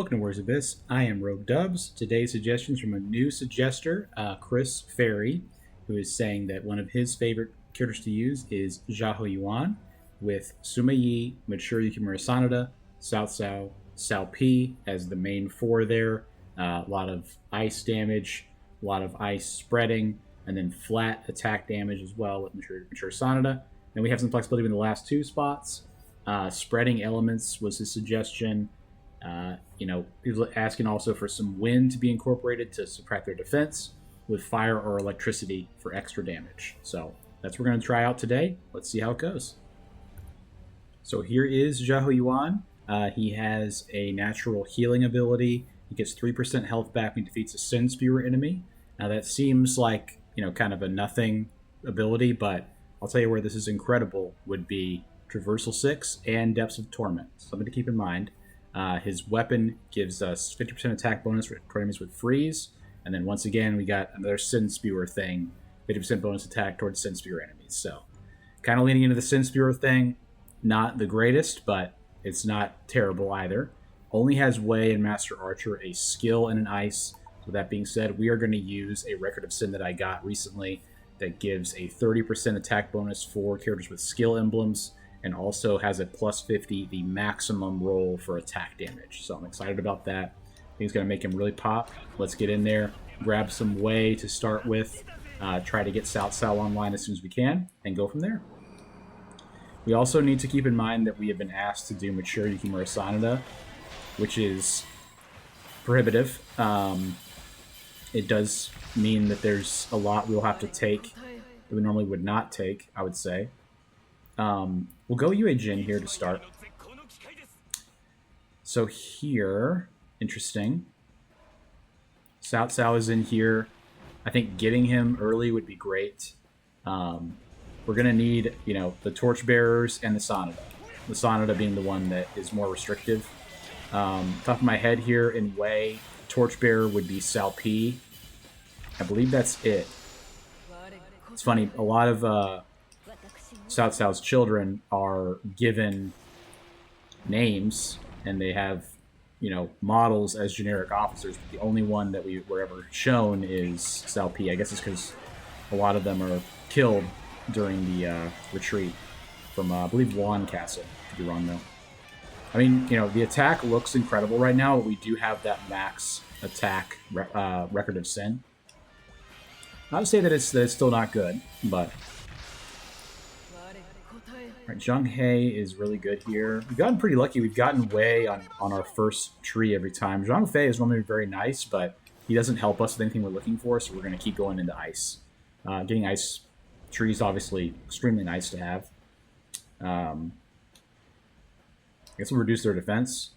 Welcome to Words of Abyss. I am Rogue Dubs. Today's suggestions from a new suggester, Chris Ferry, who is saying that one of his favorite characters to use is Xiahou Yuan with Sima Yi, Mature Yukimura Sanada, Cao Cao, Cao Pi as the main four there. A lot of ice damage, a lot of ice spreading, and then flat attack damage as well with Mature Sanada. Then we have some flexibility in the last two spots. Spreading elements was his suggestion. He was asking also for some wind to be incorporated to subtract their defense with fire or electricity for extra damage. So that's what we're going to try out today. Let's see how it goes. So here is Xiahou Yuan. He has a natural healing ability. He gets 3% health back when he defeats a Sin Spewer enemy. Now that seems like, kind of a nothing ability, but I'll tell you where this is incredible would be Traversal 6 and Depths of Torment. Something to keep in mind. His weapon gives us 50% attack bonus for enemies with freeze. And then once again, we got another Sin Spewer thing. 50% bonus attack towards Sin Spewer enemies. So kind of leaning into the Sin Spewer thing. Not the greatest, but it's not terrible either. Only has Wei and Master Archer a skill and an ice. So that being said, we are going to use a Record of Sin that I got recently that gives a 30% attack bonus for characters with skill emblems. And also has a plus 50, the maximum roll for attack damage. So I'm excited about that. I think it's going to make him really pop. Let's get in there, grab some Wei to start with, try to get Cao Cao online as soon as we can, and go from there. We also need to keep in mind that we have been asked to do Mature Yukimura Sanada, which is prohibitive. It does mean that there's a lot we'll have to take that we normally would not take, I would say. We'll go UA Jin here to start. So here, interesting. Cao Cao is in here. I think getting him early would be great. We're going to need, the Torchbearers and the Sanada. The Sanada being the one that is more restrictive. Top of my head here in Wei, Torchbearer would be Cao Pi. I believe that's it. It's funny, a lot of Cao Cao's children are given names, and they have, models as generic officers. But the only one that we were ever shown is Cao Pi. I guess it's because a lot of them are killed during the retreat from, I believe, Wan Castle. Could be wrong, though. I mean, the attack looks incredible right now, but we do have that max attack Record of Sin. Not to say that it's still not good, but... Right, Zheng He is really good here. We've gotten pretty lucky. We've gotten Wei on our first tree every time. Zheng He is normally very nice, but he doesn't help us with anything we're looking for, so we're going to keep going into ice. Getting ice trees obviously extremely nice to have. I guess we'll reduce their defense.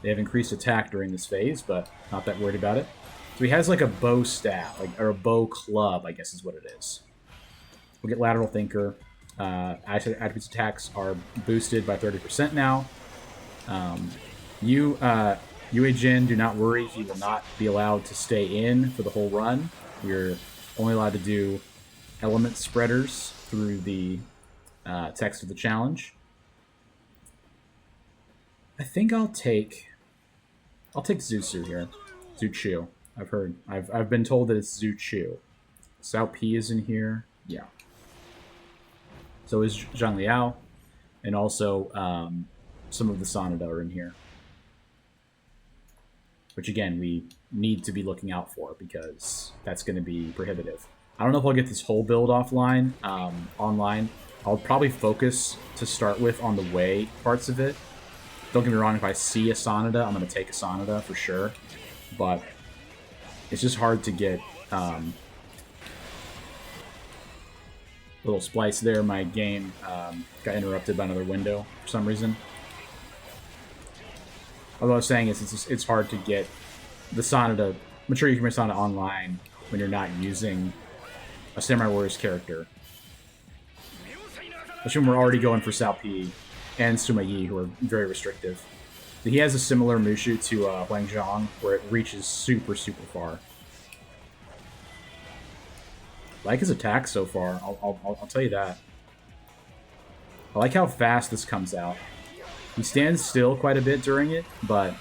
They have increased attack during this phase, but not that worried about it. So he has like a bow staff, or a bow club, I guess is what it is. We'll get Lateral Thinker. Attributes attacks are boosted by 30% now. UA Jin, do not worry. He will not be allowed to stay in for the whole run. You're only allowed to do element spreaders through the text of the challenge. I think I'll take Zuchu here. Zuchu. I've been told that it's Zuchu. Cao Pi is in here. Yeah. So is Zhang Liao, and also some of the Sanada are in here. Which, again, we need to be looking out for, because that's going to be prohibitive. I don't know if I'll get this whole build online. I'll probably focus, to start with, on the Wei parts of it. Don't get me wrong, if I see a Sanada, I'm going to take a Sanada for sure. But it's just hard to get... little splice there. My game got interrupted by another window for some reason. Although I was saying it's hard to get the Sanada, Mature Yukimura Sanada online when you're not using a Samurai Warriors character. Assume we're already going for Cao Pi and Sima Yi, who are very restrictive. He has a similar Mushu to Huang Zhang, where it reaches super, super far. Like his attack so far, I'll tell you that. I like how fast this comes out. He stands still quite a bit during it, but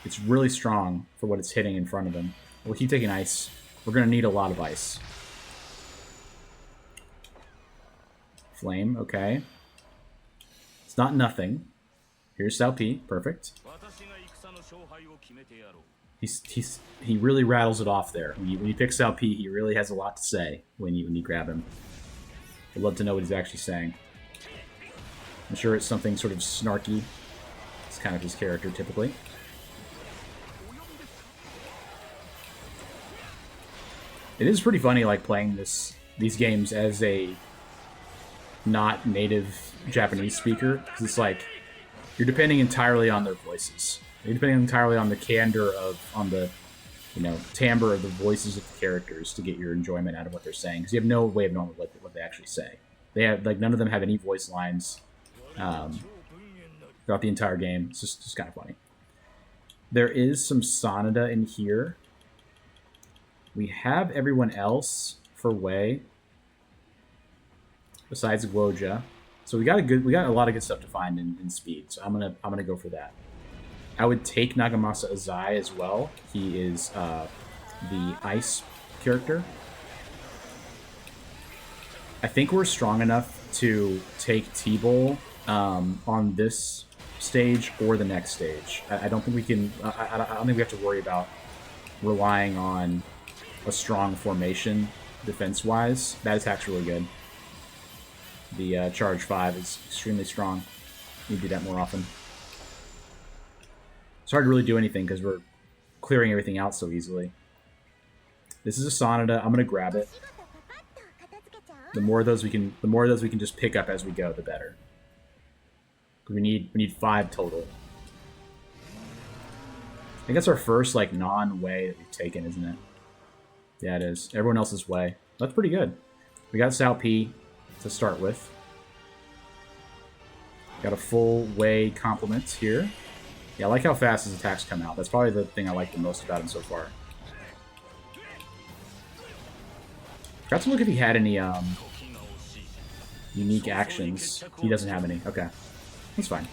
it's really strong for what it's hitting in front of him. We'll keep taking ice. We're going to need a lot of ice. Flame, okay. It's not nothing. Here's Xiahou P, perfect. He really rattles it off there. When you pick Xiahou P, he really has a lot to say when you grab him. I'd love to know what he's actually saying. I'm sure it's something sort of snarky. It's kind of his character, typically. It is pretty funny, like, playing these games as a not native Japanese speaker, because it's like you're depending entirely on their voices. You're depending entirely on the candor on the, timbre of the voices of the characters to get your enjoyment out of what they're saying, because you have no way of knowing what they actually say. They have, like, none of them have any voice lines throughout the entire game. It's just kind of funny. There is some Sanada in here. We have everyone else for Wei, besides Guoja. So we got a lot of good stuff to find in speed. So I'm gonna go for that. I would take Nagamasa Azai as well. He is the ice character. I think we're strong enough to take T-Bowl on this stage or the next stage. I don't think we can. I don't think we have to worry about relying on a strong formation defense-wise. That attack's really good. The charge 5 is extremely strong. We do that more often. It's hard to really do anything because we're clearing everything out so easily. This is a Sanada. I'm gonna grab it. The more of those we can just pick up as we go, the better. We need 5 total. I think that's our first like non-Wei that we've taken, isn't it? Yeah, it is. Everyone else's Wei. That's pretty good. We got Xiahou P to start with. Got a full Wei complement here. Yeah, I like how fast his attacks come out. That's probably the thing I like the most about him so far. Forgot to look if he had any unique actions. He doesn't have any. Okay. That's fine.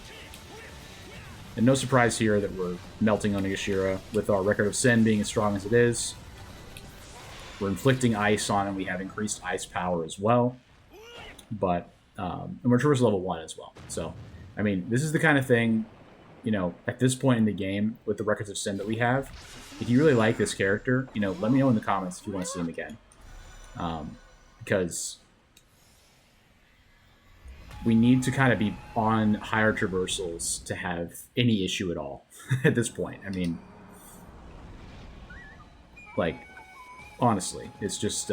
And no surprise here that we're melting on Onigashira with our Record of Sin being as strong as it is. We're inflicting ice on him. We have increased ice power as well. But, and we're traverse level 1 as well. So, I mean, this is the kind of thing, at this point in the game, with the Records of Sin that we have, if you really like this character, let me know in the comments if you want to see him again. Because we need to kind of be on higher traversals to have any issue at all at this point. I mean, like, honestly, it's just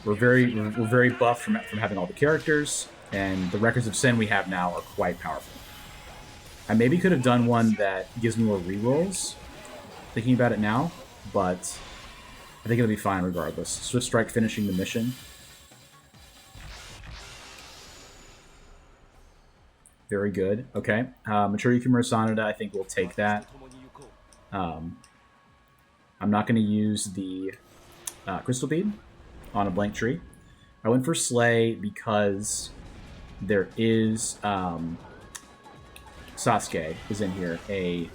we're very buffed from having all the characters, and the Records of Sin we have now are quite powerful. I maybe could have done one that gives me more rerolls, thinking about it now, but I think it'll be fine regardless. Swift Strike finishing the mission. Very good. Okay. Mature Yukimura Sanada, I think we'll take that. I'm not going to use the Crystal Bead on a blank tree. I went for Slay because there is Sasuke is in here, a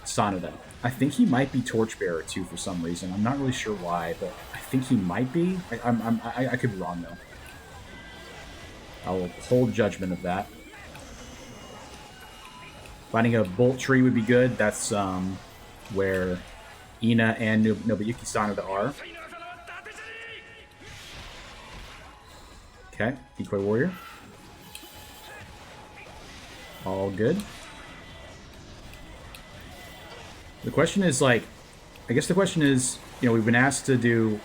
Sanada. I think he might be Torchbearer too for some reason. I'm not really sure why, but I think he might be. I could be wrong though. I will hold judgment of that. Finding a Bolt Tree would be good. That's where Ina and Nobuyuki Sanada are. Okay, Decoy Warrior. All good. The question is, like, I guess the question is, we've been asked to do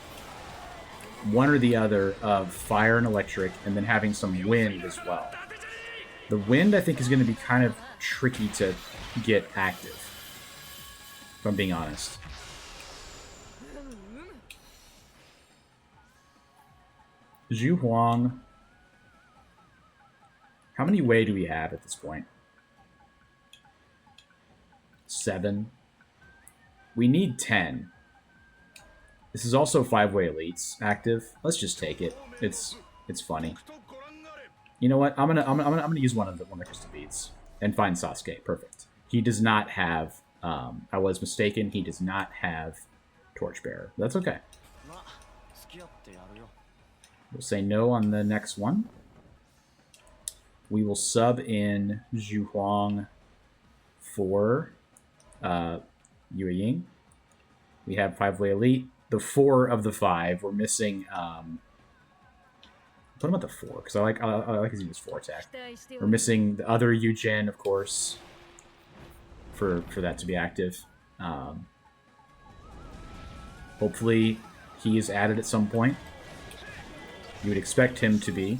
one or the other of fire and electric, and then having some wind as well. The wind, I think, is going to be kind of tricky to get active, if I'm being honest. Zhu Huang. How many Wei do we have at this point? 7. We need 10. This is also 5-Wei Elites active. Let's just take it. It's funny. You know what? I'm gonna use one of the crystal beads and find Sasuke. Perfect. He does not have. I was mistaken. He does not have Torchbearer. That's okay. We'll say no on the next one. We will sub in Zhu Huang for Yue Ying. We have 5-way elite. The 4 of the 5. We're missing. Put him at the 4 because I like his use 4 attack. We're missing the other Yujin, of course, for that to be active. Hopefully, he is added at some point. You would expect him to be,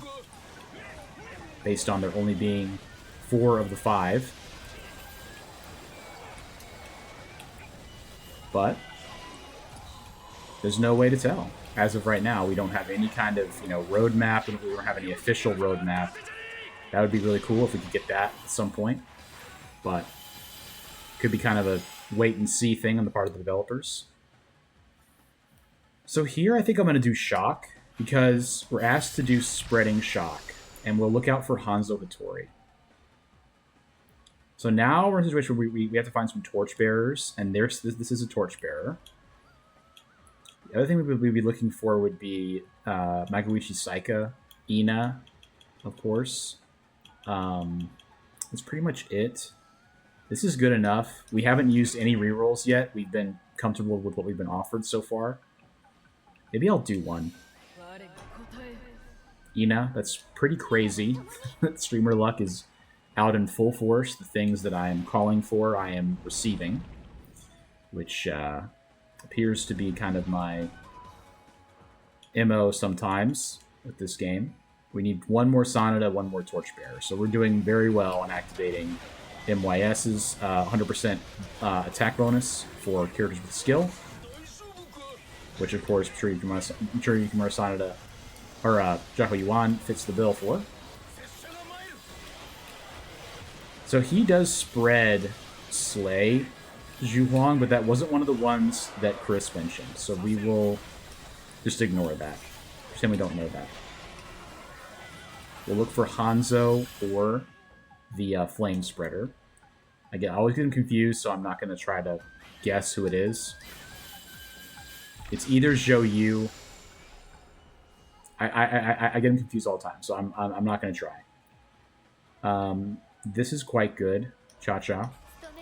based on there only being 4 of the 5. But there's no way to tell. As of right now, we don't have any kind of, roadmap, and we don't have any official roadmap. That would be really cool if we could get that at some point. But it could be kind of a wait-and-see thing on the part of the developers. So here, I think I'm going to do Shock, because we're asked to do Spreading Shock, and we'll look out for Hanzo Hattori. So now we're in a situation where we have to find some Torchbearers, and this is a Torchbearer. The other thing we'd be looking for would be Magoichi Saika, Ina, of course. That's pretty much it. This is good enough. We haven't used any rerolls yet. We've been comfortable with what we've been offered so far. Maybe I'll do one. Ina, that's pretty crazy. Streamer luck is out in full force. The things that I am calling for, I am receiving. Which appears to be kind of my MO sometimes with this game. We need one more Sanada, one more Torchbearer. So we're doing very well on activating MYS's 100% attack bonus for characters with skill. Which, of course, I'm sure Yukimura Sanada, or Xiahou Yuan fits the bill for. So he does spread Slay Zhu Huang, but that wasn't one of the ones that Chris mentioned. So we will just ignore that. Pretend we don't know that. We'll look for Hanzo or the Flame Spreader. I always get them confused, so I'm not going to try to guess who it is. It's either Xiahou Yu. I get them confused all the time, so I'm not going to try. This is quite good, Cha-Cha.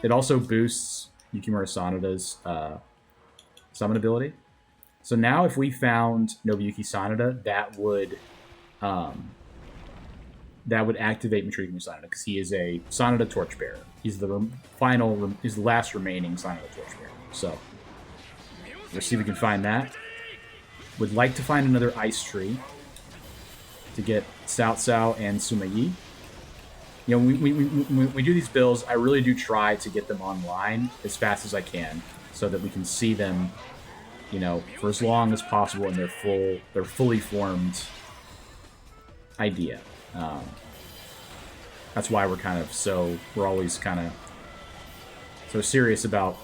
It also boosts Yukimura Sanada's summon ability. So now if we found Nobuyuki Sanada, that would activate Yukimura Sanada, because he is a Sanada Torchbearer. He's the last remaining Sanada Torchbearer. So we'll see if we can find that. Would like to find another Ice Tree to get Cao Cao and Sima Yi. We do these builds, I really do try to get them online as fast as I can, so that we can see them, for as long as possible in their fully formed idea. That's why we're always kind of so serious about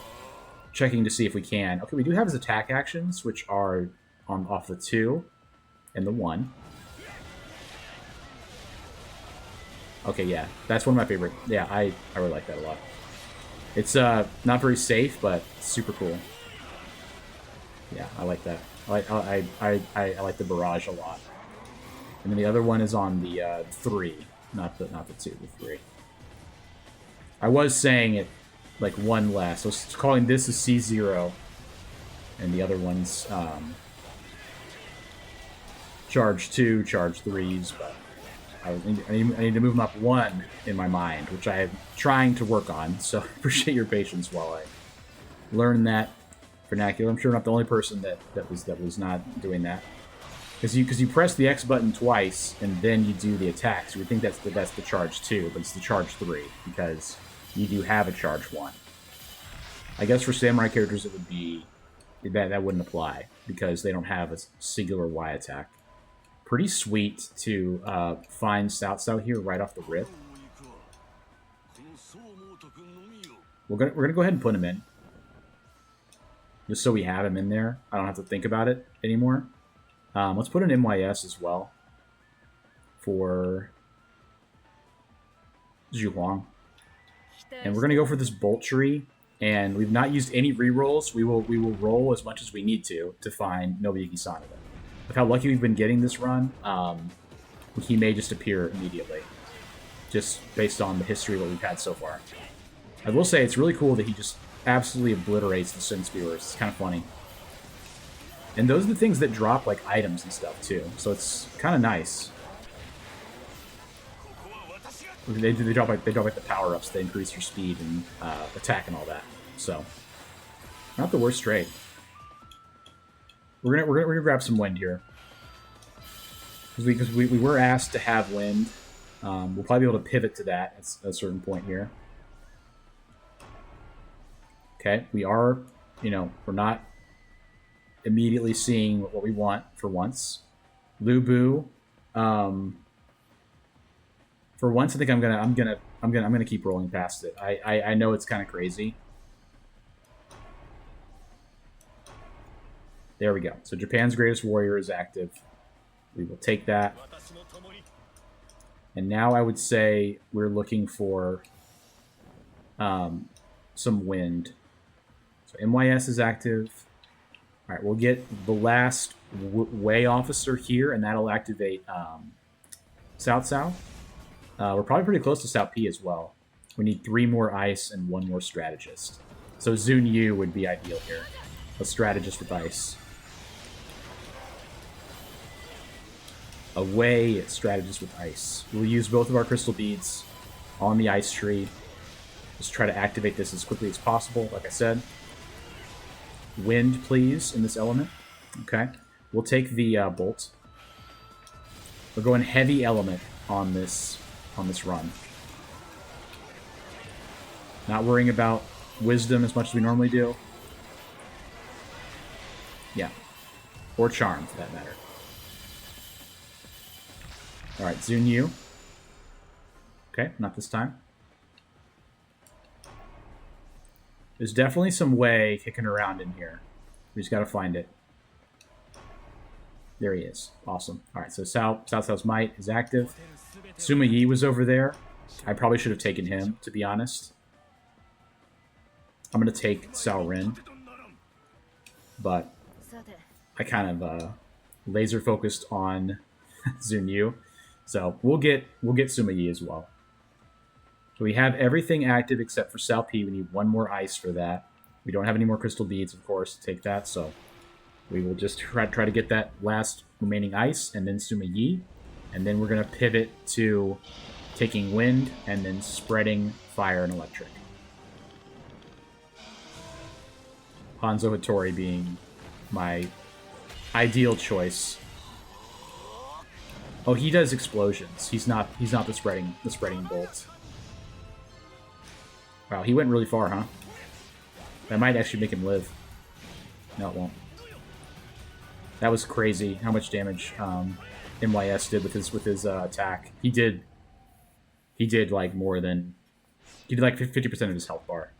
checking to see if we can. Okay, we do have his attack actions, which are off the 2 and the 1. Okay, yeah, that's one of my favorite. Yeah, I really like that a lot. It's not very safe, but super cool. Yeah, I like that. I like the barrage a lot. And then the other one is on the 3, not the 2, the 3. I was saying it like one less. I was calling this a C0, and the other one's charge 2, charge 3s, but I need to move them up 1 in my mind, which I am trying to work on, so appreciate your patience while I learn that vernacular. I'm sure I'm not the only person that was not doing that. Because you press the X button twice, and then you do the attack, so you would think that's the charge 2, but it's the charge 3, because you do have a charge 1. I guess for samurai characters it would be... that wouldn't apply, because they don't have a singular Y attack. Pretty sweet to find Cao Cao here right off the rip. We're gonna go ahead and put him in, just so we have him in there. I don't have to think about it anymore. Let's put an MYS as well for Zhuhuang. And we're gonna go for this Bolt Tree, and we've not used any rerolls. We will roll as much as we need to find Nobuyuki Sanada. Look how lucky we've been getting this run. He may just appear immediately, just based on the history of what we've had so far. I will say it's really cool that he just absolutely obliterates the Sin Spewers. It's kind of funny. And those are the things that drop like items and stuff too, so it's kind of nice. They drop like the power ups. They increase your speed and attack and all that. So not the worst trade. We're gonna grab some wind here because we were asked to have wind. We'll probably be able to pivot to that at a certain point here. Okay, we are, we're not immediately seeing what we want for once. Lu Bu, for once, I think I'm gonna keep rolling past it. I know it's kind of crazy. There we go. So Japan's Greatest Warrior is active. We will take that. And now I would say we're looking for some wind. So MYS is active. All right, we'll get the last Wei officer here, and that'll activate South South. We're probably pretty close to South P as well. We need 3 more ice and 1 more strategist. So Zun Yu would be ideal here. A strategist with ice. A Wei strategist with ice. We'll use both of our crystal beads on the ice tree. Just try to activate this as quickly as possible, like I said. Wind, please, in this element. Okay. We'll take the bolt. We're going heavy element on this run. Not worrying about wisdom as much as we normally do. Yeah. Or charm, for that matter. Alright, Zun Yu. Okay, not this time. There's definitely some Wei kicking around in here. We just gotta find it. There he is. Awesome. Alright, so South's Might is active. Suma Yi was over there. I probably should have taken him, to be honest. I'm gonna take Sao Rin. But I kind of laser focused on Zun Yu. So we'll get Suma Yi as well. So we have everything active except for Sao P. We need 1 more ice for that. We don't have any more crystal beads, of course, to take that. So we will just try to get that last remaining ice and then Suma Yi. And then we're going to pivot to taking wind and then spreading fire and electric. Hanzo Hattori being my ideal choice. Oh, he does explosions. He's not the spreading bolt. Wow, he went really far, huh? That might actually make him live. No, it won't. That was crazy how much damage MYS did with his attack. He did like more than... He did like 50% of his health bar.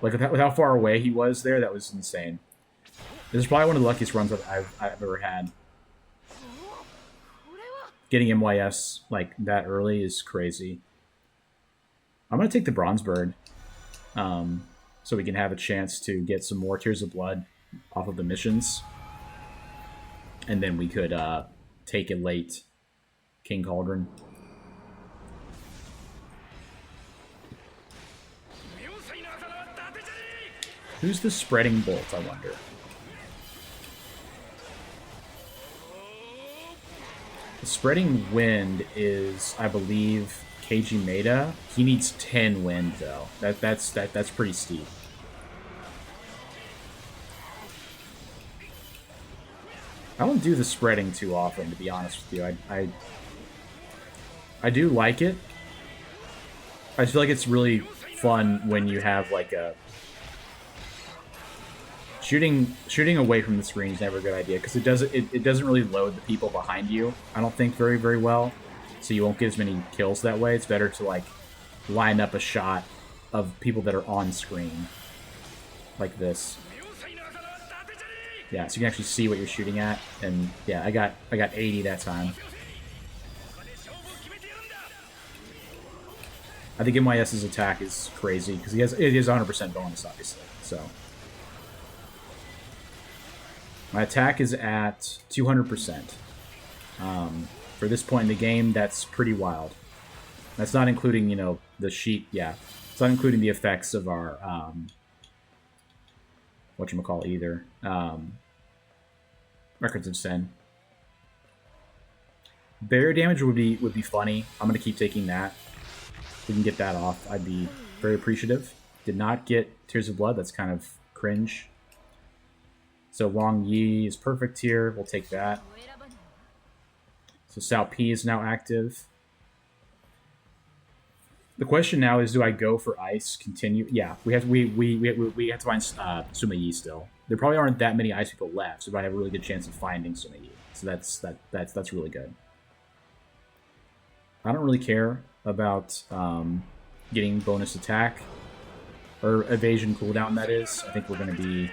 Like with how far away he was there, that was insane. This is probably one of the luckiest runs I've ever had. Getting MYS like that early is crazy. I'm going to take the Bronze Bird so we can have a chance to get some more Tears of Blood off of the missions. And then we could take a late King Cauldron. Who's the spreading bolt, I wonder? The spreading wind is, I believe, Keiji Maeda. He needs 10 wind though. That's pretty steep. I don't do the spreading too often, to be honest with you. I do like it. I feel like it's really fun when you have like a shooting away from the screen is never a good idea because it doesn't really load the people behind you. I don't think very well. So you won't get as many kills that way. It's better to like line up a shot of people that are on screen like this. Yeah, so you can actually see what you're shooting at, and yeah, I got 80 that time. I think MYS's attack is crazy because he has 100% bonus, obviously. So my attack is at 200%. For this point in the game, that's pretty wild. That's not including, you know, the sheet. Yeah, it's not including the effects of our whatchamacallit either. Records of Sin. Barrier damage would be funny. I'm gonna keep taking that. If we can get that off, I'd be very appreciative. Did not get Tears of Blood. That's kind of cringe. So Wang Yi is perfect here. We'll take that. So Cao Pi is now active. The question now is, do I go for ice? Continue? Yeah, we have to find Sima Yi still. There probably aren't that many ice people left, so I have a really good chance of finding Sima Yi. So that's really good. I don't really care about getting bonus attack or evasion cooldown. That is, I think we're going to be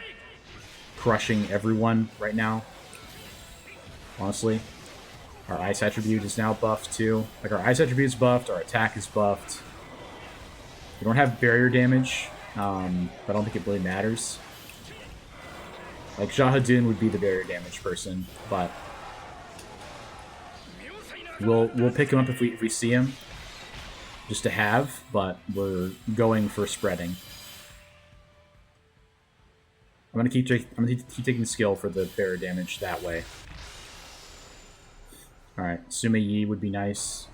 crushing everyone right now. Honestly, our ice attribute is now buffed too. Like, our ice attribute is buffed, our attack is buffed. We don't have barrier damage, but I don't think it really matters. Like, Xiahou Yuan would be the barrier damage person, but we'll pick him up if we see him, just to have. But we're going for spreading. I'm gonna keep taking skill for the barrier damage that way. All right, Sima Yi would be nice.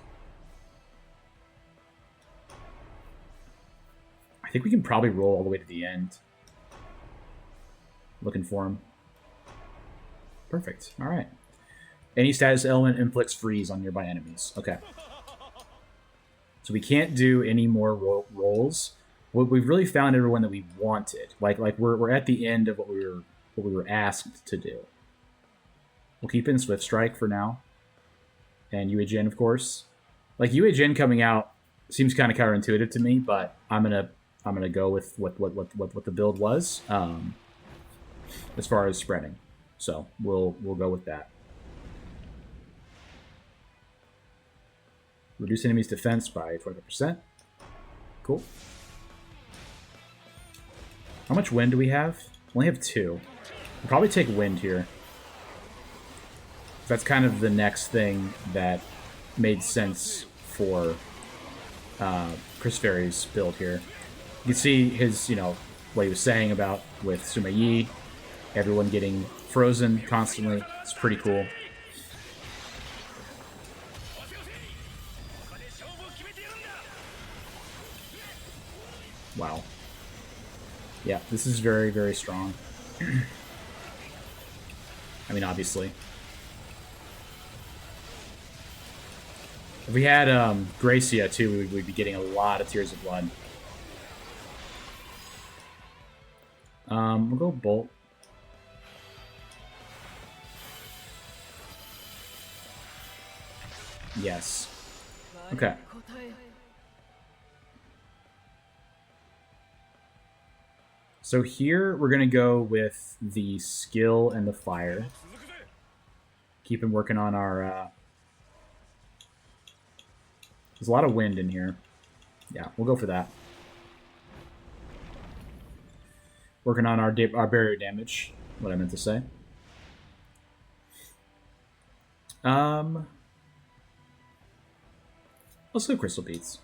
I think we can probably roll all the way to the end. Looking for him. Perfect. All right. Any status element inflicts freeze on nearby enemies. Okay. So we can't do any more rolls. We've really found everyone that we wanted. Like we're at the end of what we were asked to do. We'll keep in Swift Strike for now. And Yue Jin, of course. Like, Yue Jin coming out seems kind of counterintuitive to me, but I'm gonna go with what the build was, as far as spreading. So we'll go with that. Reduce enemies' defense by 20%. Cool. How much wind do we have? We only have 2. We'll probably take wind here. That's kind of the next thing that made sense for Chris Ferry's build here. You can see his, you know, what he was saying about with Sima Yi, everyone getting frozen constantly. It's pretty cool. Wow. Yeah, this is very, very strong. I mean, obviously. If we had Gracia, too, we'd be getting a lot of Tears of Blood. We'll go Bolt. Yes. Okay. So here, we're going to go with the skill and the fire. Keep him working on our... There's a lot of wind in here. Yeah, we'll go for that. Working on our barrier damage. What I meant to say. Let's go Crystal Beads.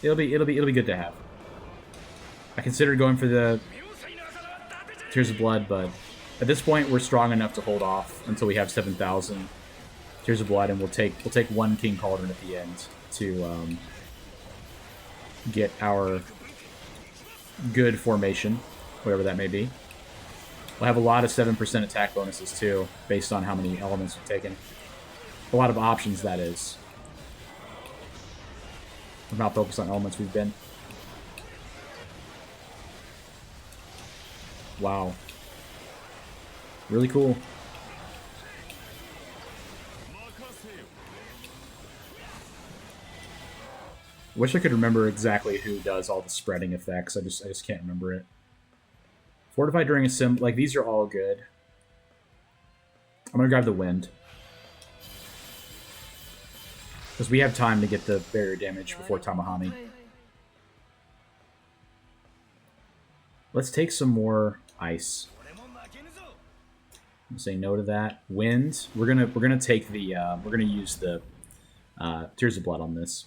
It'll be good to have. I considered going for the Tears of Blood, but at this point we're strong enough to hold off until we have 7,000 Tears of Blood, and we'll take one King Cauldron at the end to get our good formation, whatever that may be. We'll have a lot of 7% attack bonuses too, based on how many elements we've taken. A lot of options, that is. We're not focused on elements we've been. Wow. Really cool. Wish I could remember exactly who does all the spreading effects. I just can't remember it. Fortify during a sim... Like, these are all good. I'm gonna grab the wind. Because we have time to get the barrier damage before Tamahami. Let's take some more ice. Say no to that. Wind. We're gonna take the we're gonna use the Tears of Blood on this.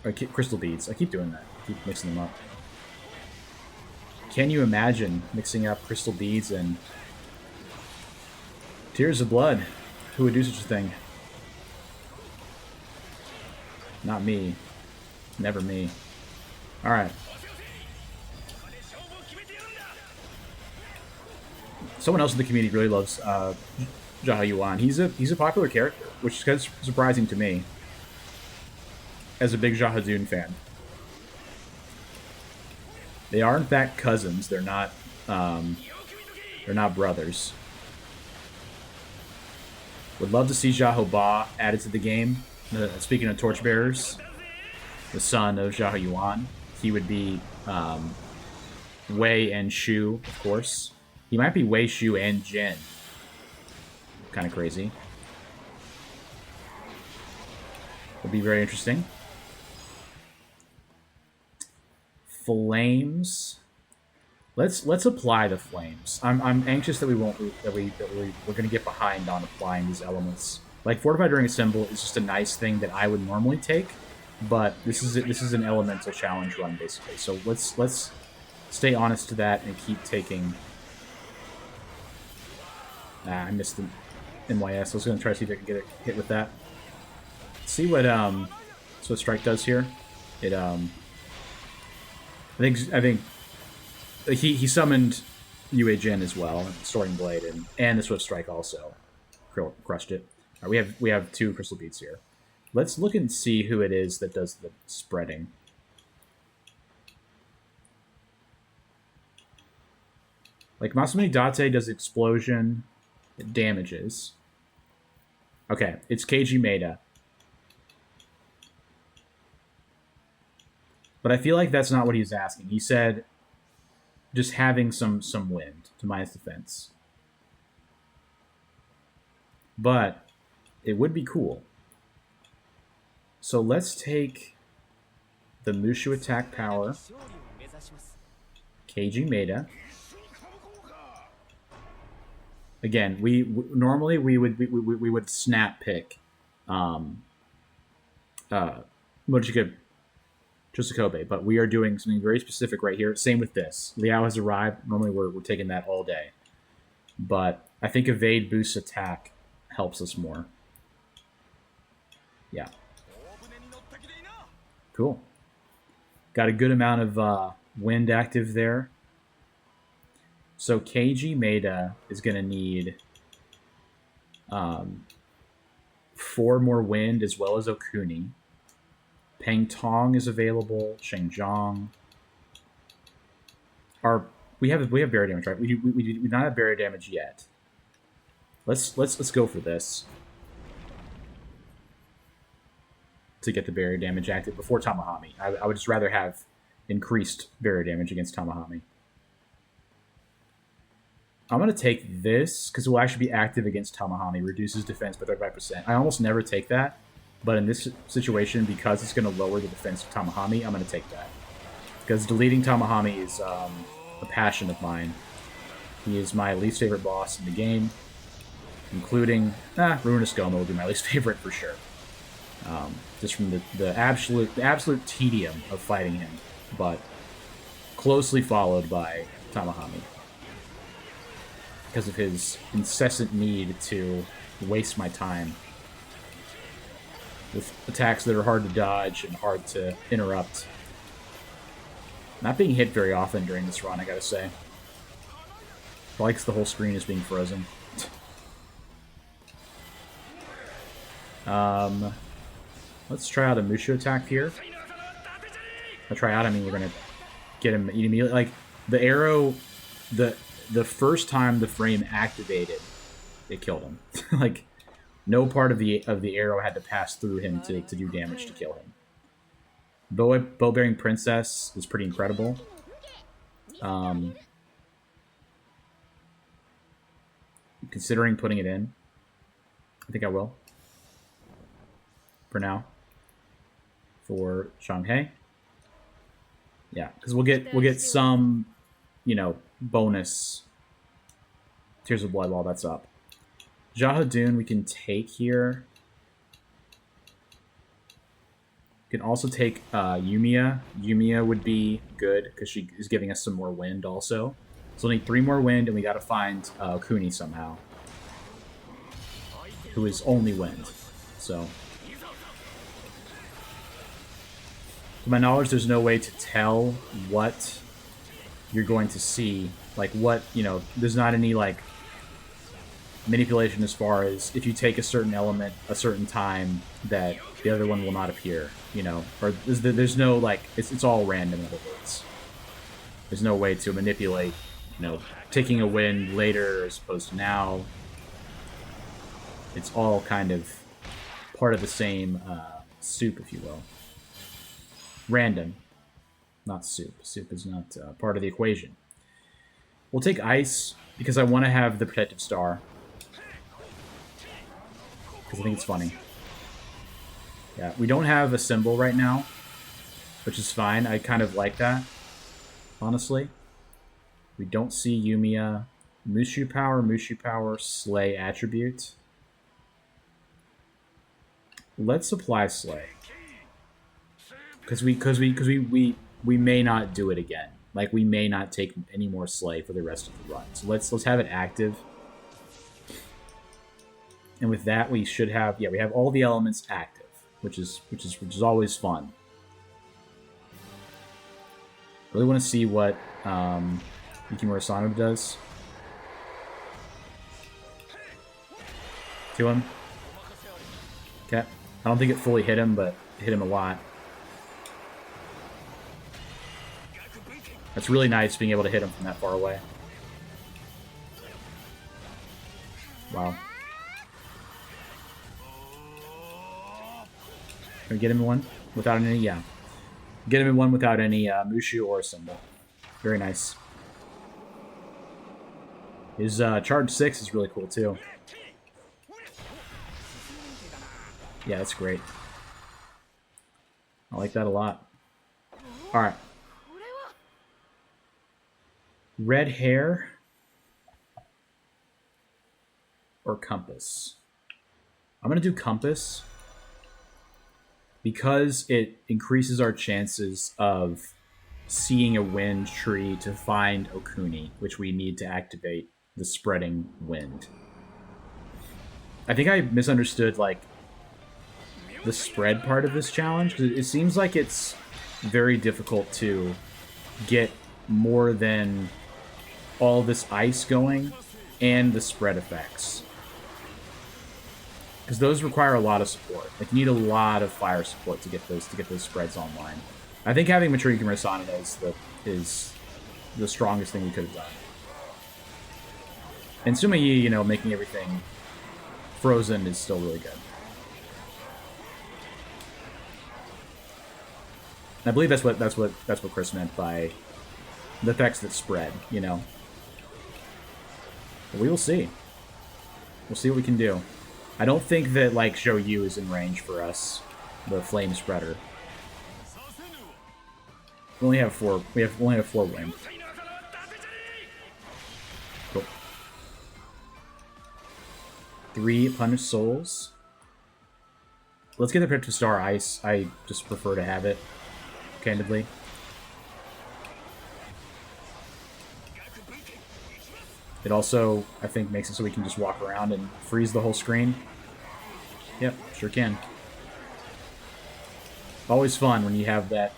Or crystal beads. I keep doing that. I keep mixing them up. Can you imagine mixing up crystal beads and Tears of Blood? Who would do such a thing? Not me. Never me. Alright. Someone else in the community really loves Xiahou Yuan. He's a popular character, which is kind of surprising to me as a big Xiahou fan. They are in fact cousins. They're not brothers. Would love to see Xiahou Ba added to the game. Speaking of torchbearers, the son of Xiahou Yuan, he would be Wei and Shu, of course. He might be Wei, Shu, and Jin. Kind of crazy. Would be very interesting. Flames. Let's apply the flames. I'm anxious that we're gonna get behind on applying these elements. Like Fortified Ring Assemble is just a nice thing that I would normally take, but this is an elemental challenge run basically. So let's stay honest to that and keep taking. I missed the NYS. I was gonna try to see if I can get a hit with that. See what Strike does here. It I think he summoned Yue Jin as well, Soaring Blade, and the Swift Strike also crushed it. Right, we have 2 Crystal Beads here. Let's look and see who it is that does the spreading. Like Masamune Date does explosion, it damages. Okay, it's Keiji Maeda. But I feel like that's not what he's asking. He said just having some wind to minus defense. But it would be cool. So let's take the Mushu attack power, Keiji Maeda. Again, normally we would snap pick Mochiga Chosokobe, but we are doing something very specific right here. Same with this. Liao has arrived. Normally we're taking that all day. But I think evade boosts attack helps us more. Yeah. Cool. Got a good amount of wind active there. So Keiji Maeda is going to need 4 more wind as well as Okuni. Peng Tong is available. Shengzhong. We have barrier damage, right? We do not have barrier damage yet. Let's go for this to get the barrier damage active before Tamahami. I would just rather have increased barrier damage against Tamahami. I'm going to take this because it will actually be active against Tamahami. Reduces defense by 35%. I almost never take that. But in this situation, because it's going to lower the defense of Tamahami, I'm going to take that. Because deleting Tamahami is a passion of mine. He is my least favorite boss in the game. Including, Ruinous Goma will be my least favorite for sure. Just from the absolute tedium of fighting him. But closely followed by Tamahami. Because of his incessant need to waste my time with attacks that are hard to dodge and hard to interrupt. Not being hit very often during this run, I gotta say. Likes the whole screen is being frozen. Let's try out a Mushu attack here. By try out, I mean we're gonna get him immediately. Like the arrow, the first time the frame activated, it killed him. Like no part of the arrow had to pass through him to do damage to kill him. Bow-bearing Princess is pretty incredible. Considering putting it in. I think I will. for now for Shanghai. Yeah, because we'll get some, you know, bonus Tears of Blood while that's up. Xiahou Yuan we can take here. We can also take Yumiya. Yumiya would be good because she is giving us some more wind also. So we'll need 3 more wind, and we got to find Kuni somehow, who is only wind. So, to my knowledge, there's no way to tell what you're going to see. Like what, you know, there's not any like manipulation as far as if you take a certain element a certain time that the other one will not appear, you know, or there's no like it's all random, in other words. There's no way to manipulate, you know, taking a wind later as opposed to now. It's all kind of part of the same soup, if you will. Random, not soup. Soup is not part of the equation. We'll take ice because I want to have the protective star. Because I think it's funny. Yeah, we don't have a symbol right now, which is fine. I kind of like that, honestly. We don't see Yumiya. Mushu power, Slay attribute. Let's apply Slay. Because we may not do it again. Like, we may not take any more Slay for the rest of the run. So let's have it active. And with that, we should have, yeah, we have all the elements active, which is always fun. Really want to see what Yukimura Sano does to him. Okay, I don't think it fully hit him, but it hit him a lot. That's really nice being able to hit him from that far away. Wow. Can we get him in one without any? Yeah. Get him in one without any Mushu or symbol. Very nice. His charge 6 is really cool too. Yeah, that's great. I like that a lot. Alright. Red hair or compass? I'm going to do compass because it increases our chances of seeing a wind tree to find Okuni, which we need to activate the spreading wind. I think I misunderstood like the spread part of this challenge, because it seems like it's very difficult to get more than all this ice going and the spread effects, because those require a lot of support. Like, you need a lot of fire support to get those spreads online. I think having Mature Yukimura Sana is the strongest thing we could have done. And Suma-Yi, you know, making everything frozen is still really good. And I believe that's what Chris meant by the effects that spread, you know. But we will see. We'll see what we can do. I don't think that like Xiahou Yuan is in range for us, the flame spreader. We only have 4. We only have 4 wind. Cool. 3 punished souls. Let's get the Protective Star Ice. I just prefer to have it, candidly. It also, I think, makes it so we can just walk around and freeze the whole screen. Yep, sure can. Always fun when you have that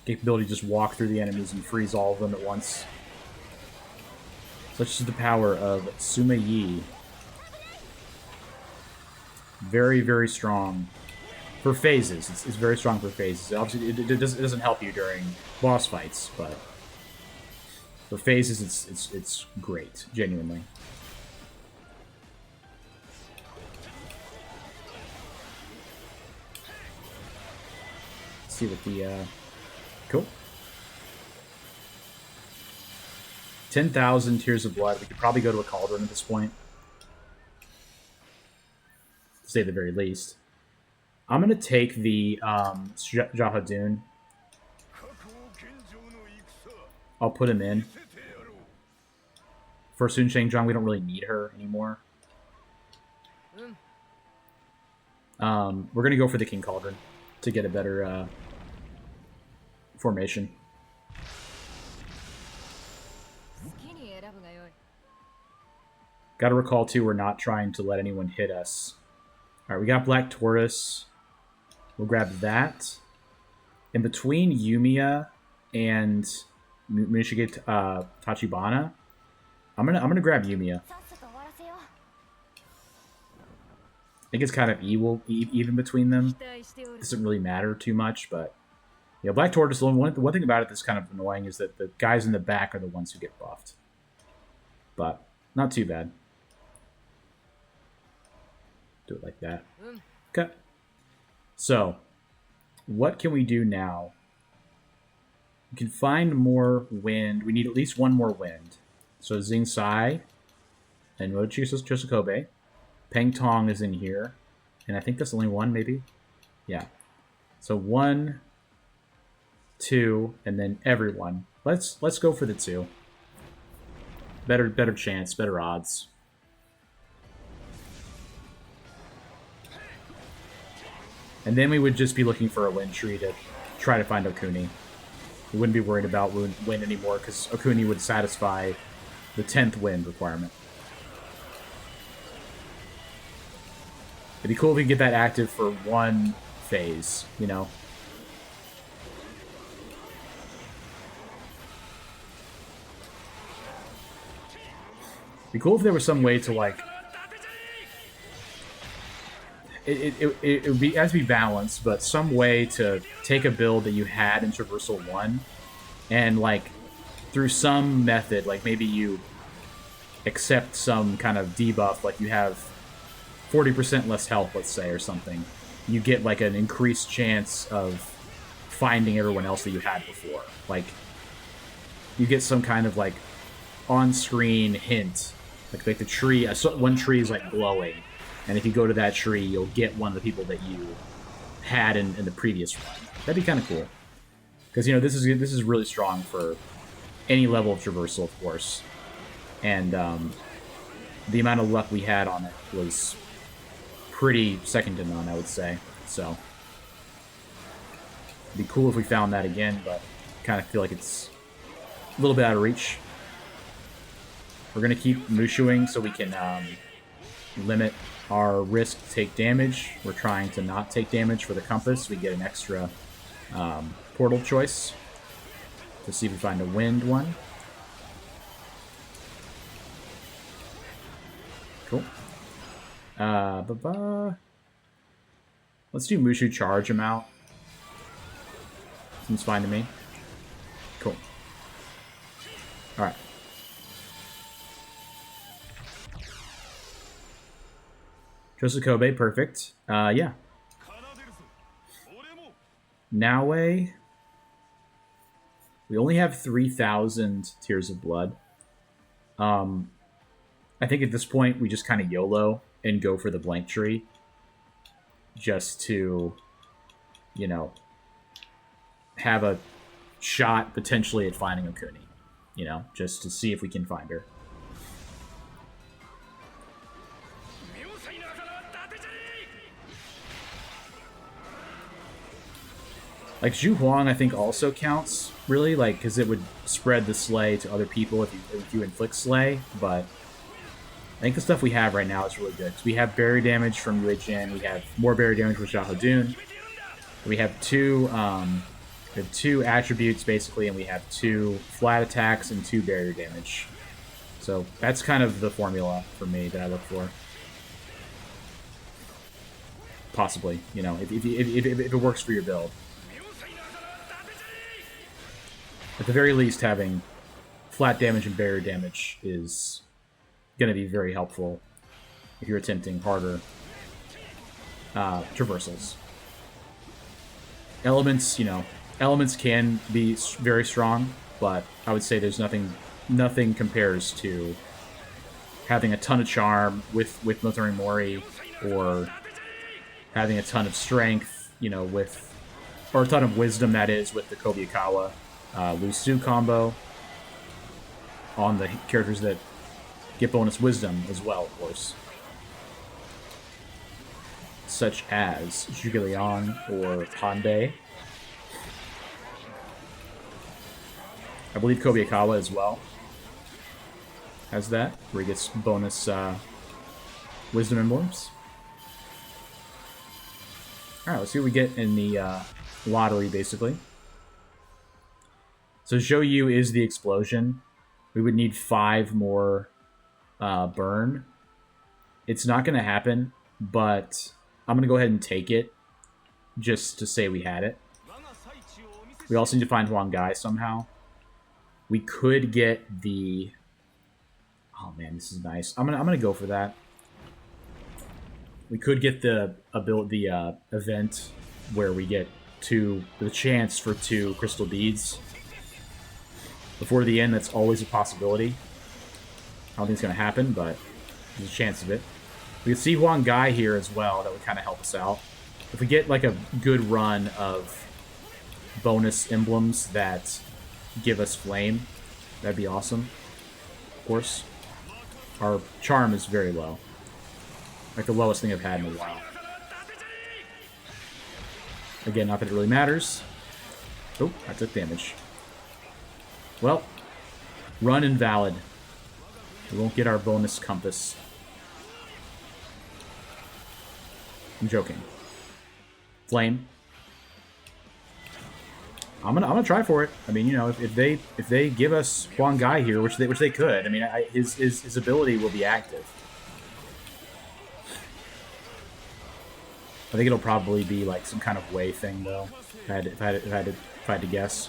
capability to just walk through the enemies and freeze all of them at once. Such is the power of Suma-Yi. Very, very strong for phases. It's very strong for phases. Obviously, it doesn't help you during boss fights, but for phases, it's great, genuinely. Let's see what the cool. 10,000 Tears of Blood. We could probably go to a Cauldron at this point. say the very least. I'm going to take the Xiahou Yuan. I'll put him in. For Sun Shengzhang, we don't really need her anymore. We're going to go for the King Cauldron to get a better formation. Got to recall, too, we're not trying to let anyone hit us. All right, we got Black Taurus. We'll grab that. In between Yumiya and Mushige Tachibana, I'm gonna grab Yumiya. I think it's kind of even between them. It doesn't really matter too much, but yeah, Black Taurus. One thing about it that's kind of annoying is that the guys in the back are the ones who get buffed, but not too bad. Do it like that. Okay. So, what can we do now? We can find more wind. We need at least one more wind. So Xing Sai and Chosokobe. Peng Tong is in here. And I think that's only one, maybe? Yeah. So 1, 2, and then everyone. Let's go for the 2. Better chance, better odds. And then we would just be looking for a wind tree to try to find Okuni. We wouldn't be worried about wind anymore because Okuni would satisfy the 10th wind requirement. It'd be cool if we could get that active for one phase, you know? It'd be cool if there was some way to, like... It would be, it has to be balanced, but some way to take a build that you had in Traversal 1 and, like, through some method, like maybe you accept some kind of debuff, like you have 40% less health, let's say, or something. You get, like, an increased chance of finding everyone else that you had before. Like, you get some kind of, like, on-screen hint. Like the tree, one tree is, like, glowing. And if you go to that tree, you'll get one of the people that you had in the previous run. That'd be kind of cool. Because, you know, this is really strong for any level of traversal, of course. And the amount of luck we had on it was pretty second to none, I would say. So, it'd be cool if we found that again, but kind of feel like it's a little bit out of reach. We're going to keep Mushuing so we can limit our risk to take damage. We're trying to not take damage for the compass. We get an extra portal choice to see if we find a wind one. Cool. Let's do Mushu charge him out. Seems fine to me. Cool. Alright. Chosokobe, perfect. Yeah. Naue. We only have 3,000 Tears of Blood. I think at this point we just kind of YOLO and go for the blank tree. Just to, you know, have a shot potentially at finding Okuni. You know, just to see if we can find her. Like, Zhu Huang, I think, also counts, really, like, because it would spread the Slay to other people if you inflict Slay, but I think the stuff we have right now is really good. So we have barrier damage from Yue Jin, we have more barrier damage with Xiahou Yuan, we have two attributes, basically, and we have 2 flat attacks and 2 barrier damage. So that's kind of the formula for me that I look for. Possibly, you know, if it works for your build. At the very least, having flat damage and barrier damage is going to be very helpful if you're attempting harder traversals. Elements, you know, elements can be very strong, but I would say there's nothing compares to having a ton of charm with Motori Mori or having a ton of strength, you know, or a ton of wisdom, that is, with the Kobayakawa Lu-Su combo on the characters that get bonus wisdom as well, of course. Such as Xiahou Yuan or Hanbei. I believe Kobayakawa as well has that, where he gets bonus wisdom emblems. Alright, let's see what we get in the lottery, basically. So Xiahou Yu is the explosion. We would need 5 more burn. It's not going to happen, but I'm going to go ahead and take it just to say we had it. We also need to find Huang Gai somehow. We could get the... Oh man, this is nice. I'm gonna go for that. We could get the event where we get the chance for 2 crystal beads before the end. That's always a possibility. I don't think it's gonna happen, but there's a chance of it. We can see Huang Gai here as well. That would kind of help us out. If we get like a good run of bonus emblems that give us flame, that'd be awesome. Of course, our charm is very low, like the lowest thing I've had in a while. Again, not that it really matters. Oh, I took damage. Well, run invalid. We won't get our bonus compass. I'm joking. Flame. I'm gonna try for it. I mean, you know, if they give us Huang Gai here, which they could. I mean, his ability will be active. I think it'll probably be like some kind of way thing, though. If I had to guess.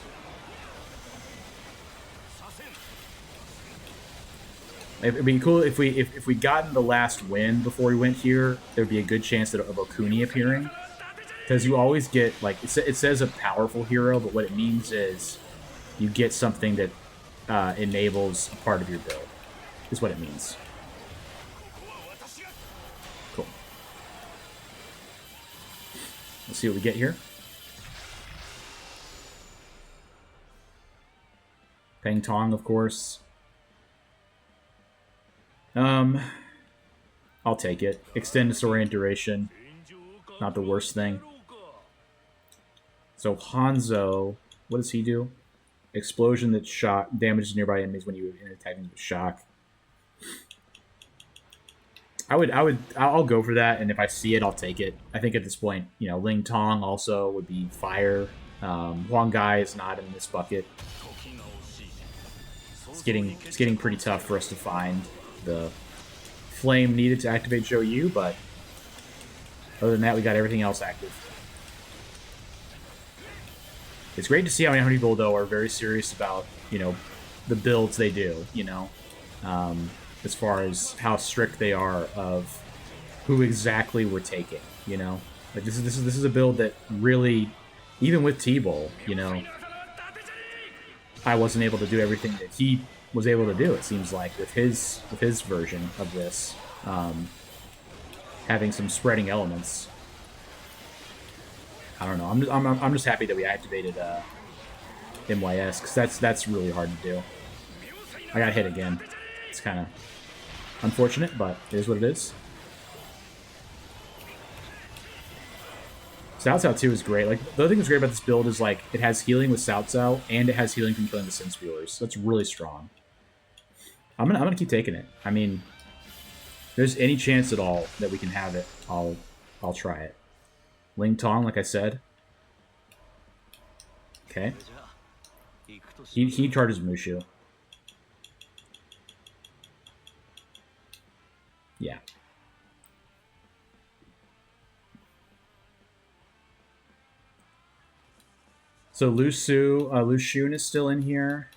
It'd be cool if we gotten the last win before we went here. There'd be a good chance of Okuni appearing. Because you always get, like, it says a powerful hero, but what it means is you get something that enables a part of your build, is what it means. Cool. Let's see what we get here. Peng Tong, of course. I'll take it. Extend disorient duration. Not the worst thing. So Hanzo, what does he do? Explosion that damages nearby enemies when you attack them with shock. I'll go for that, and if I see it, I'll take it. I think at this point, you know, Ling Tong also would be fire. Huang Gai is not in this bucket. It's getting pretty tough for us to find the flame needed to activate Xiahou Yu, but other than that, we got everything else active. It's great to see how many people, though, are very serious about, you know, the builds they do, you know, as far as how strict they are of who exactly we're taking, you know. Like, this is a build that really, even with T-Bowl, you know, I wasn't able to do everything that he was able to do, it seems like, with his version of this, having some spreading elements. I don't know. I'm just happy that we activated MYS, because that's really hard to do. I got hit again. It's kind of unfortunate, but it is what it is. Cao Cao 2 is great. Like, the other thing that's great about this build is, like, it has healing with Cao Cao, and it has healing from killing the Sin Spewers. That's really strong. I'm gonna keep taking it. I mean, if there's any chance at all that we can have it, I'll try it. Ling Tong, like I said. Okay. He charges Mushu. Yeah. So Lu-Xun is still in here.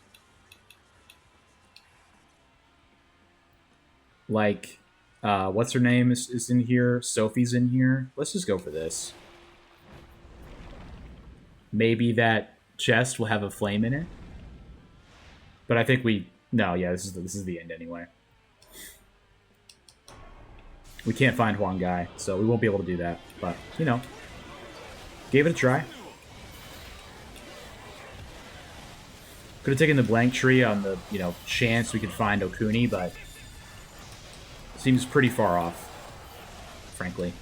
Like, what's her name is in here. Sophie's in here. Let's just go for this. Maybe that chest will have a flame in it. But I think no, yeah, this is the end anyway. We can't find Huang Gai, so we won't be able to do that. But, you know, gave it a try. Could have taken the blank tree on the, you know, chance we could find Okuni, but it seems pretty far off, frankly.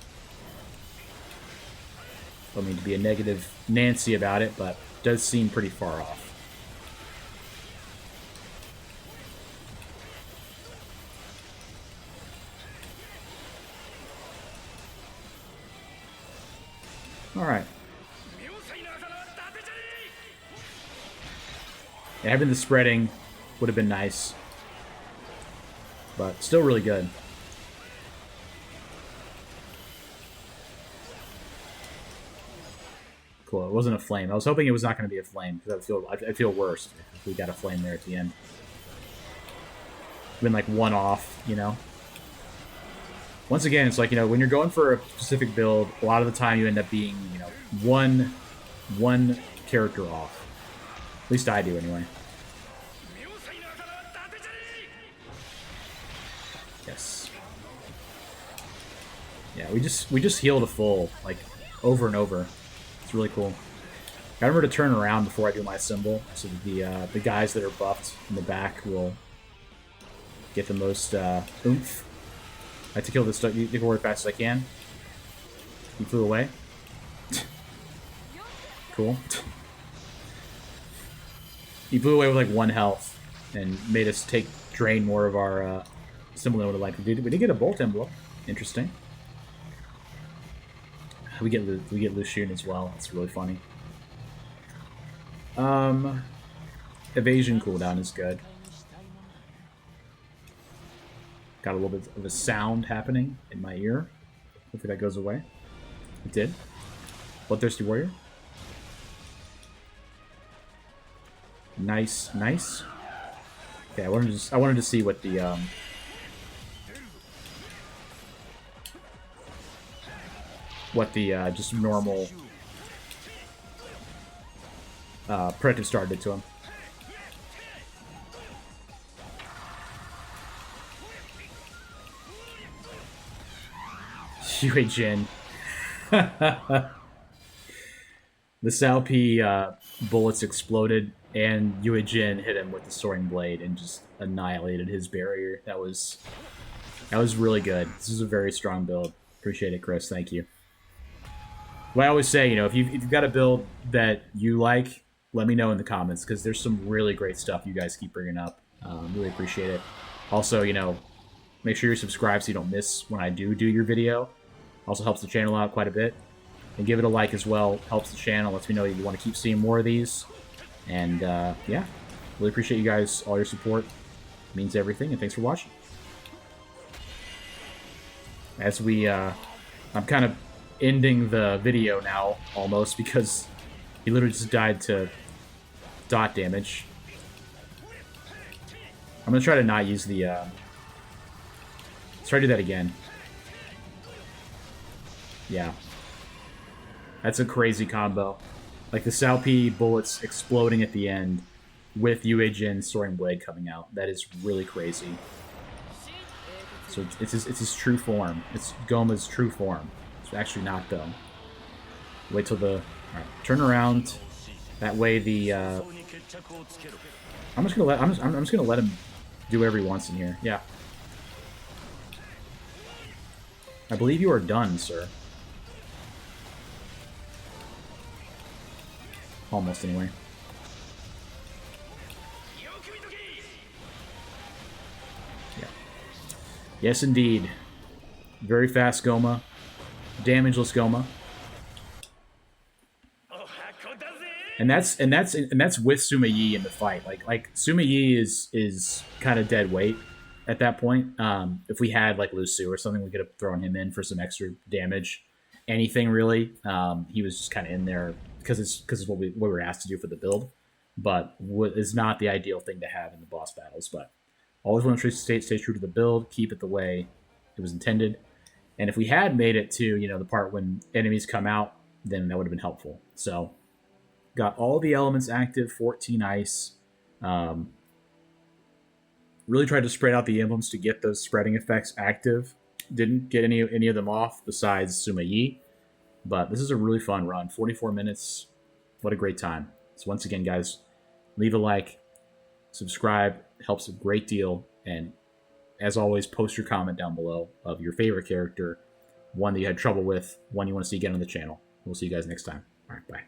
Don't mean to be a negative Nancy about it, but it does seem pretty far off. Alright. Yeah, having the spreading would have been nice. But still really good. Cool. It wasn't a flame. I was hoping it was not going to be a flame, because I feel worse if we got a flame there at the end. Been like one off, you know? Once again, it's like, you know, when you're going for a specific build, a lot of the time you end up being, you know, one character off. At least I do, anyway. Yes. Yeah, we just healed a full, like, over and over. It's really cool. I remember to turn around before I do my symbol, so that the guys that are buffed in the back will get the most oomph. I have to kill this Nickor as fast as I can. He flew away. Cool. He flew away with like 1 health and made us drain more of our symbol than I would have liked. We did get a bolt emblem. Interesting. We get Lucian as well. It's really funny. Evasion cooldown is good. Got a little bit of a sound happening in my ear. Hopefully that goes away. It did. Bloodthirsty Warrior. Nice, nice. Okay, I wanted to see what the just normal Predictive Star did to him. Yue Jin. The Xiahou Yuan bullets exploded, and Yue Jin hit him with the Soaring Blade and just annihilated his barrier. That was really good. This is a very strong build. Appreciate it, Chris. Thank you. Well, I always say, you know, if you've got a build that you like, let me know in the comments, because there's some really great stuff you guys keep bringing up. Really appreciate it. Also, you know, make sure you're subscribed so you don't miss when I do your video. Also helps the channel out quite a bit. And give it a like as well. Helps the channel. Lets me know you want to keep seeing more of these. And, yeah. Really appreciate you guys, all your support. It means everything, and thanks for watching. As we, I'm kind of ending the video now, almost, because he literally just died to dot damage. I'm going to try to not use the, let's try to do that again. Yeah. That's a crazy combo. Like the Xiahou Yuan bullets exploding at the end with Yue Jin's Soaring Blade coming out. That is really crazy. So it's his true form. It's Goma's true form. It's actually not, though. Wait till the... Alright, turn around. That way the... I'm just gonna let him do whatever he wants in here. Yeah. I believe you are done, sir. Almost, anyway. Yeah. Yes, indeed. Very fast Goma. Damageless Goma. And that's with Sima Yi in the fight. Like Sima Yi is kind of dead weight at that point. If we had like Lusu or something, we could have thrown him in for some extra damage. Anything really. He was just kind of in there because it's what we were asked to do for the build, but is not the ideal thing to have in the boss battles. But always want to stay true to the build, keep it the way it was intended. And if we had made it to, you know, the part when enemies come out, then that would have been helpful. So got all the elements active, 14 ice. Really tried to spread out the emblems to get those spreading effects active. Didn't get any of them off besides Sima Yi. But this is a really fun run. 44 minutes. What a great time. So once again, guys, leave a like, subscribe, helps a great deal. And as always, post your comment down below of your favorite character, one that you had trouble with, one you want to see again on the channel. We'll see you guys next time. All right, bye.